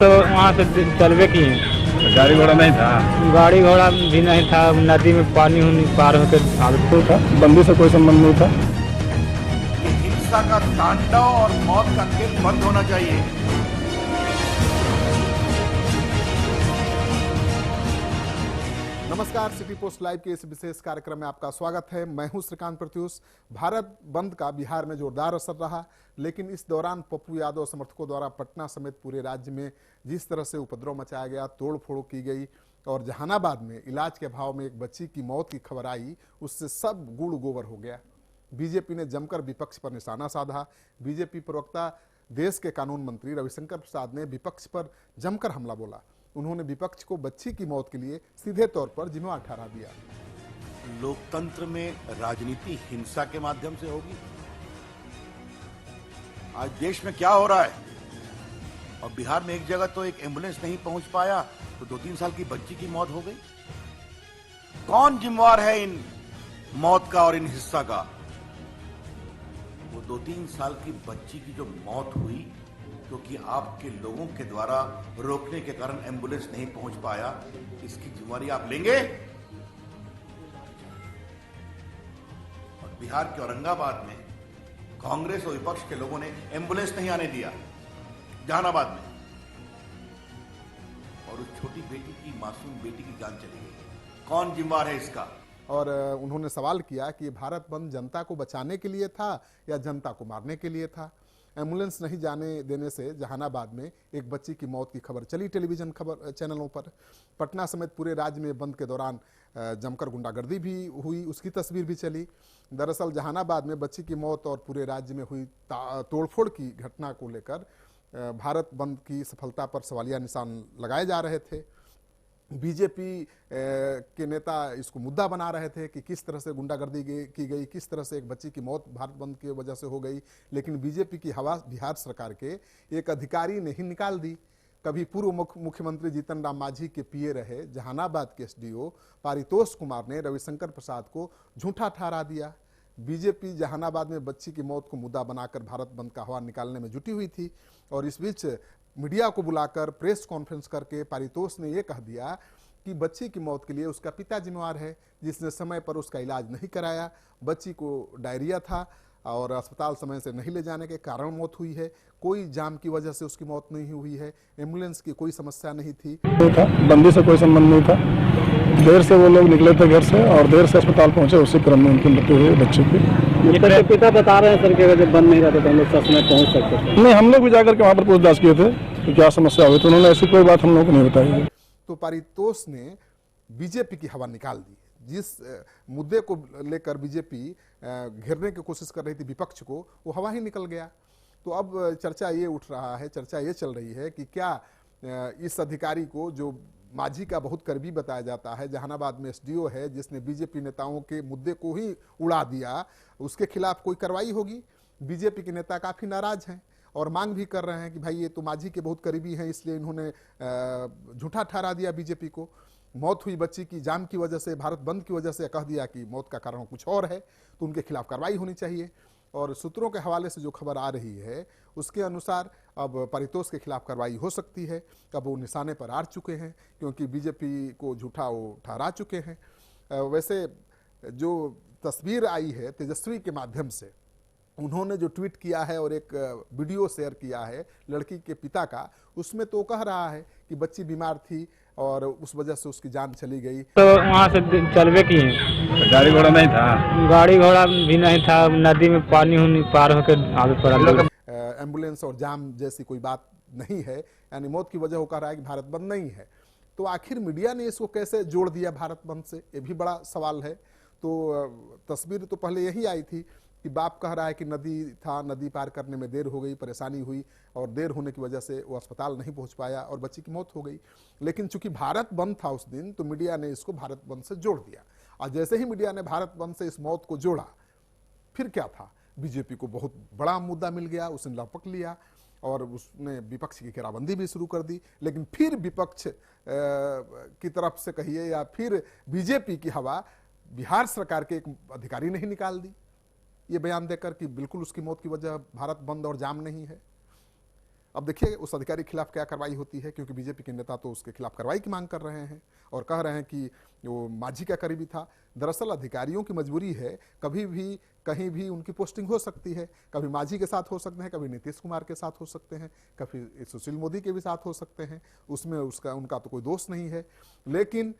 तो वहाँ से चलवे किए। तो गाड़ी घोड़ा नहीं था। गाड़ी घोड़ा भी नहीं था, नदी में पानी पार होकर तो था, बंदी से कोई संबंध नहीं था। ये हिंसा का तांडव और मौत का खेल बंद होना चाहिए। नमस्कार, सिटी पोस्ट लाइव के इस विशेष कार्यक्रम में आपका स्वागत है। मैं हूं श्रीकांत प्रत्युष। भारत बंद का बिहार में जोरदार असर रहा, लेकिन इस दौरान पप्पू यादव समर्थकों द्वारा पटना समेत पूरे राज्य में जिस तरह से उपद्रव मचाया गया, तोड़फोड़ की गई और जहानाबाद में इलाज के अभाव में एक बच्ची की मौत की खबर आई, उससे सब गुड़ गोबर हो गया। बीजेपी ने जमकर विपक्ष पर निशाना साधा। बीजेपी प्रवक्ता देश के कानून मंत्री रविशंकर प्रसाद ने विपक्ष पर जमकर हमला बोला। उन्होंने विपक्ष को बच्ची की मौत के लिए सीधे तौर पर जिम्मेवार ठहरा दिया। लोकतंत्र में राजनीति हिंसा के माध्यम से होगी। आज देश में क्या हो रहा है, और बिहार में एक जगह तो एक एम्बुलेंस नहीं पहुंच पाया तो 2-3 साल की बच्ची की मौत हो गई। कौन जिम्मेवार है इन मौत का और इन हिंसा का? वो 2-3 साल की बच्ची की जो मौत हुई क्योंकि आपके लोगों के द्वारा रोकने के कारण एम्बुलेंस नहीं पहुंच पाया, इसकी जिम्मेवारी आप लेंगे? और बिहार के औरंगाबाद में कांग्रेस और विपक्ष के लोगों ने एम्बुलेंस नहीं आने दिया जहानाबाद में, और उस छोटी बेटी की, मासूम बेटी की जान चली गई। कौन जिम्मेवार है इसका? और उन्होंने सवाल किया कि भारत बंद जनता को बचाने के लिए था या जनता को मारने के लिए था। एम्बुलेंस नहीं जाने देने से जहानाबाद में एक बच्ची की मौत की खबर चली टेलीविजन खबर चैनलों पर। पटना समेत पूरे राज्य में बंद के दौरान जमकर गुंडागर्दी भी हुई, उसकी तस्वीर भी चली। दरअसल जहानाबाद में बच्ची की मौत और पूरे राज्य में हुई तोड़फोड़ की घटना को लेकर भारत बंद की सफलता पर सवालिया निशान लगाए जा रहे थे। बीजेपी के नेता इसको मुद्दा बना रहे थे कि किस तरह से गुंडागर्दी की गई, किस तरह से एक बच्ची की मौत भारत बंद की वजह से हो गई। लेकिन बीजेपी की हवा बिहार सरकार के एक अधिकारी ने ही निकाल दी। कभी पूर्व मुख्यमंत्री जीतन राम मांझी के पीए रहे जहानाबाद के एसडीओ पारितोष कुमार ने रविशंकर प्रसाद को झूठा ठहरा दिया। बीजेपी जहानाबाद में बच्ची की मौत को मुद्दा बनाकर भारत बंद का हवा निकालने में जुटी हुई थी, और इस बीच मीडिया को बुलाकर प्रेस कॉन्फ्रेंस करके पारितोष ने यह कह दिया कि बच्ची की मौत के लिए उसका पिता जिम्मेवार है, जिसने समय पर उसका इलाज नहीं कराया। बच्ची को डायरिया था और अस्पताल समय से नहीं ले जाने के कारण मौत हुई है। कोई जाम की वजह से उसकी मौत नहीं हुई है। एम्बुलेंस की कोई समस्या नहीं थी। तो था, बंदी से कोई संबंध नहीं था। देर से वो लोग निकले थे घर से और देर से अस्पताल पहुंचे, उसी क्रम में उनकी मृत्यु हुई बच्चे की। पिता बता रहे हैं सर कि अगर बंद नहीं रहते तो हम लोग समय पहुँच सकते थे। नहीं, हम लोग भी जाकर के वहाँ पर पूछताछ किए थे तो क्या समस्या हुई, तो उन्होंने ऐसी कोई बात हम लोगों को नहीं बताई। तो पारितोष ने बीजेपी की हवा निकाल दी। जिस मुद्दे को लेकर बीजेपी घेरने की कोशिश कर रही थी विपक्ष को, वो हवा ही निकल गया। तो अब चर्चा ये उठ रहा है, चर्चा ये चल रही है कि क्या इस अधिकारी को, जो मांझी का बहुत करीबी बताया जाता है, जहानाबाद में एसडीओ है, जिसने बीजेपी नेताओं के मुद्दे को ही उड़ा दिया, उसके खिलाफ कोई कार्रवाई होगी? बीजेपी के नेता काफी नाराज हैं और मांग भी कर रहे हैं कि भाई ये तो मांझी के बहुत करीबी हैं, इसलिए इन्होंने झूठा ठहरा दिया बीजेपी को। मौत हुई बच्ची की जाम की वजह से, भारत बंद की वजह से कह दिया कि मौत का कारण कुछ और है, तो उनके खिलाफ कार्रवाई होनी चाहिए। और सूत्रों के हवाले से जो खबर आ रही है उसके अनुसार अब पारितोष के खिलाफ कार्रवाई हो सकती है। अब वो निशाने पर आ चुके हैं क्योंकि बीजेपी को झूठा वो ठहरा चुके हैं। वैसे जो तस्वीर आई है तेजस्वी के माध्यम से, उन्होंने जो ट्वीट किया है और एक वीडियो शेयर किया है लड़की के पिता का, उसमें तो कह रहा है कि बच्ची बीमार थी और उस वजह से उसकी जान चली गई। तो वहाँ से चलवे किए। तो गाड़ी घोड़ा नहीं था। गाड़ी घोड़ा भी नहीं था, नदी में पानी पार होकर आगे पड़ा। एम्बुलेंस और जाम जैसी कोई बात नहीं है, यानी मौत की वजह वो कह रहा है कि भारत बंद नहीं है। तो आखिर मीडिया ने इसको कैसे जोड़ दिया भारत बंद से, ये भी बड़ा सवाल है। तो तस्वीर तो पहले यही आई थी कि बाप कह रहा है कि नदी था, नदी पार करने में देर हो गई, परेशानी हुई और देर होने की वजह से वो अस्पताल नहीं पहुंच पाया और बच्ची की मौत हो गई। लेकिन चूंकि भारत बंद था उस दिन, तो मीडिया ने इसको भारत बंद से जोड़ दिया। और जैसे ही मीडिया ने भारत बंद से इस मौत को जोड़ा, फिर क्या था, बीजेपी को बहुत बड़ा मुद्दा मिल गया, उसने लपक लिया और उसने विपक्ष की घेराबंदी भी शुरू कर दी। लेकिन फिर विपक्ष की तरफ से कहिए या फिर बीजेपी की हवा बिहार सरकार के एक अधिकारी ने ही निकाल दी, ये बयान देकर कि बिल्कुल उसकी मौत की वजह भारत बंद और जाम नहीं है। अब देखिए उस अधिकारी के खिलाफ क्या कार्रवाई होती है, क्योंकि बीजेपी के नेता तो उसके खिलाफ कार्रवाई की मांग कर रहे हैं और कह रहे हैं कि वो माझी का करीबी था। दरअसल अधिकारियों की मजबूरी है, कभी भी कहीं भी उनकी पोस्टिंग हो सकती है, कभी माझी के साथ हो सकते हैं, कभी नीतीश कुमार के साथ हो सकते हैं, कभी सुशील मोदी के भी साथ हो सकते हैं, उसमें उनका तो कोई दोष नहीं है। लेकिन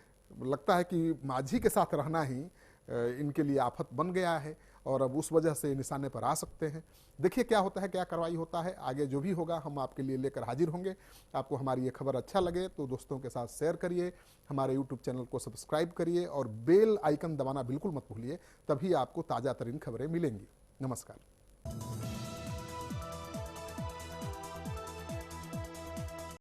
लगता है कि माझी के साथ रहना ही इनके लिए आफत बन गया है और अब उस वजह से निशाने पर आ सकते हैं। देखिए क्या होता है, क्या कार्रवाई होता है, आगे जो भी होगा हम आपके लिए लेकर हाजिर होंगे। आपको हमारी ये खबर अच्छा लगे तो दोस्तों के साथ शेयर करिए, हमारे यूट्यूब चैनल को सब्सक्राइब करिए और बेल आइकन दबाना बिल्कुल मत भूलिए, तभी आपको ताज़ा तरीन खबरें मिलेंगी। नमस्कार।